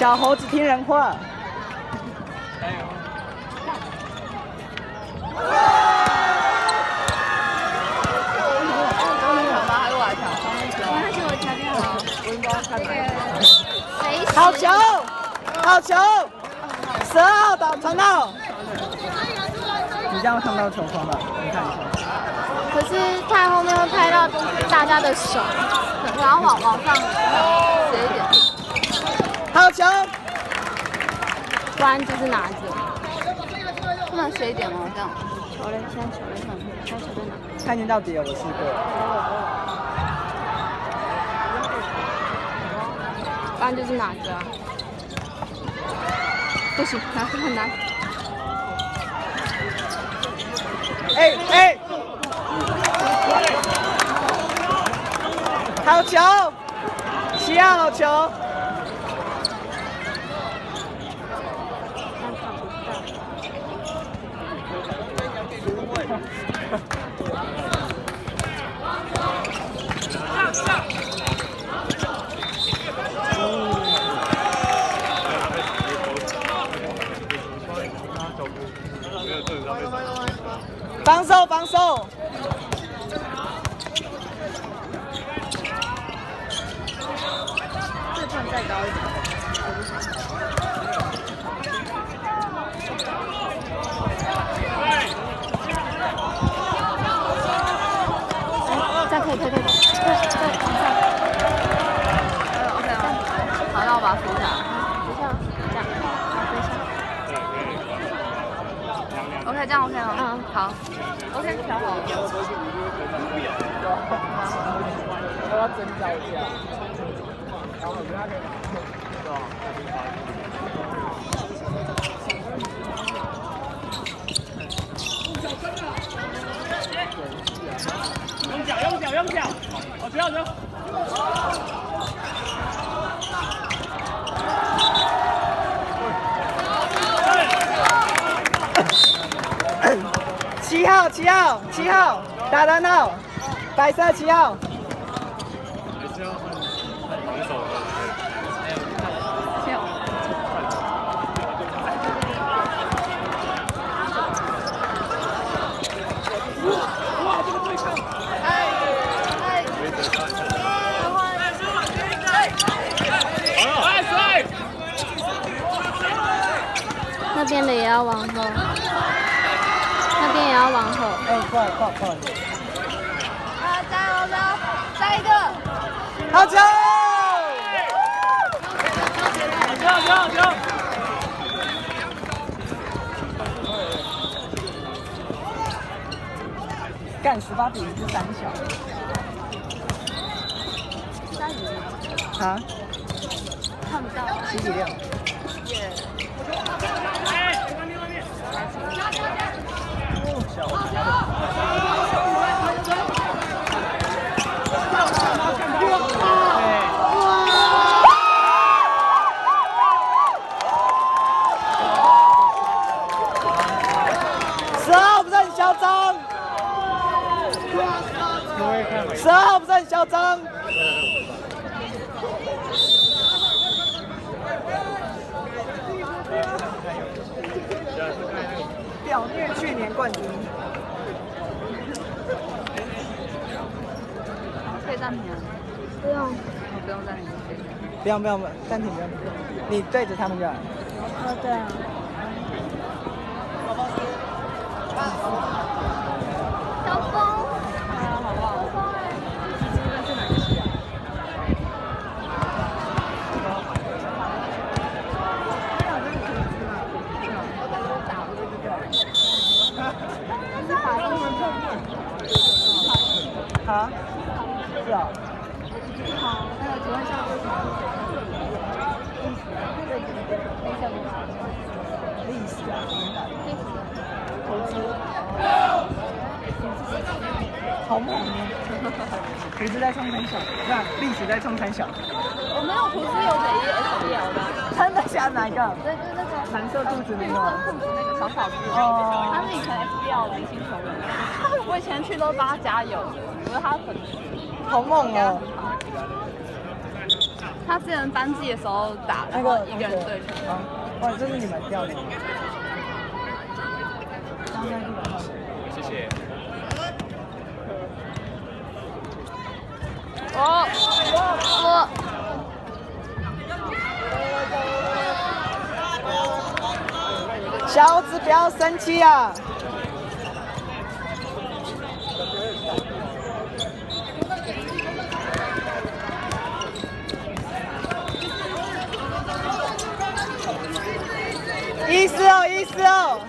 小猴子听人话。好球！好球！12号打传到。你这样看到球框了，你看一下。可是太后面会拍到大家的手，然后往上斜一点。好球！不然就是拿着。不能斜一点吗？这样。球嘞，现在球嘞，现在球在哪？看见到底了，我试过。不然就是拿着啊。不行，拿着很难。哎！好球！7号好球！防守！这段再高一点。再可以。对，OK， 好，那我把它扶下来。这样，OK， 这样 OK 吗？嗯，好。OK， 调好了。我要征召一下。用脚！好，不要！7号，打单号，白色7号。那边的也要往后，那边也要往后。快！加油！再一个！好球！行！干18比1是3小。啊？看不到。7比6。12号不是很嚣张，12号不是很嚣张。表虐去年冠军。可以暂停啊？不用。不用暂停。不用，暂停不用。你对着他们就好。对啊。小风。好不好？是哪个系啊？啊？是啊。好，那请问一下为什么？历史啊，投资。好猛啊！投资在冲三小，不是历史在冲三小。我没有图资有给SBL 的。真的假的？哪一个？对，就那个蓝色兔子那个。兔子那个小小只。哦。他是以前 SBL 的明星球员，我以前去都帮他加油，我是他的粉丝。好猛哦！他之前班级的时候打那个一个人对拳。哇，这是你们掉的吗？谢谢。小子，不要生气啊！1-4-2，1-4-2。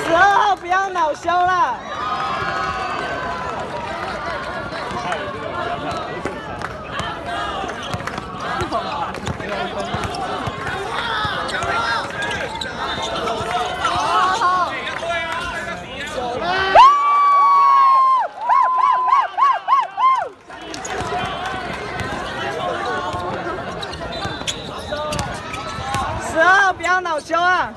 12号不要恼羞了。12号不要恼羞啊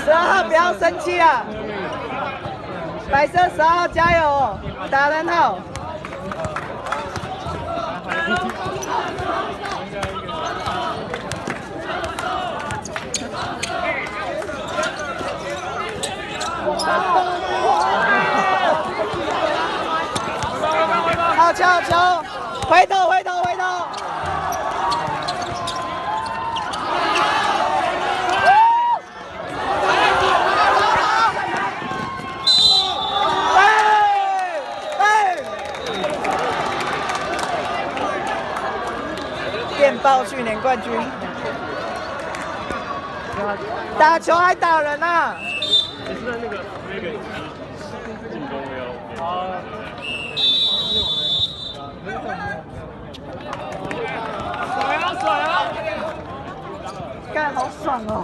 ！12号不要生气啊！白色12号加油哦，打得很好。好球好球！回头！电报去年冠军，打球还打人啊！你是那个进攻没有？甩啊！干好爽哦！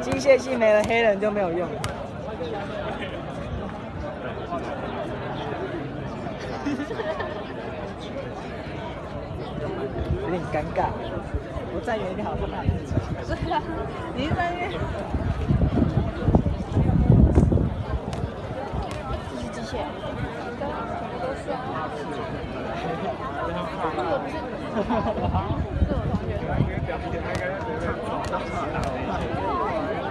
机械系没了，黑人就没有用。有点尴尬，我站远一点好，他们俩一起。对啊，你是在那边。这是机械。对，全部都是啊。这个不是。是我同学。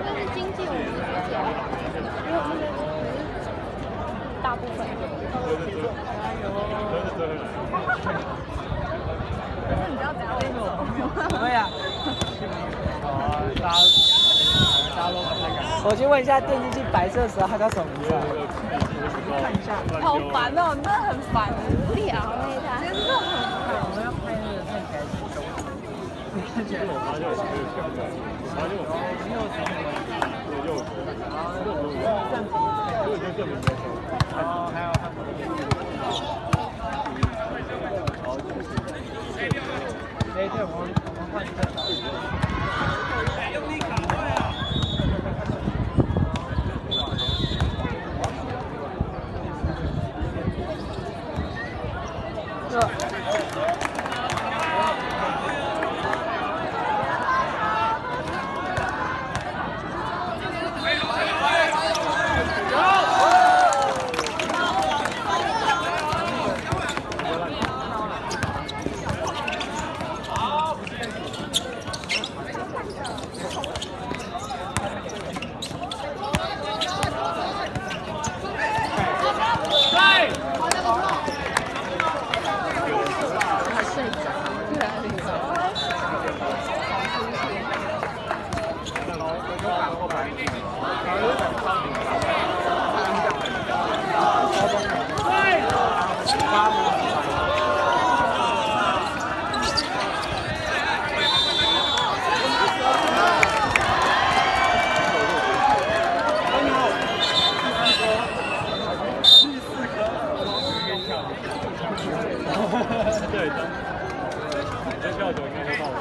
那是经济，我们是经济啊，因为我们是大部分。可是你不要讲那个。对呀。大家都很感。我去问一下电机系白色12号叫什么名字啊？看一下。好烦哦，真的很烦，无聊那一台，真的很烦。我们要拍那个看起来是东西。我发现我没有想过，我发现我没有什么右手，我已经证明没有。哦，还有他们。对，我们换一个。用力卡快啊！对，这票球应该就到了。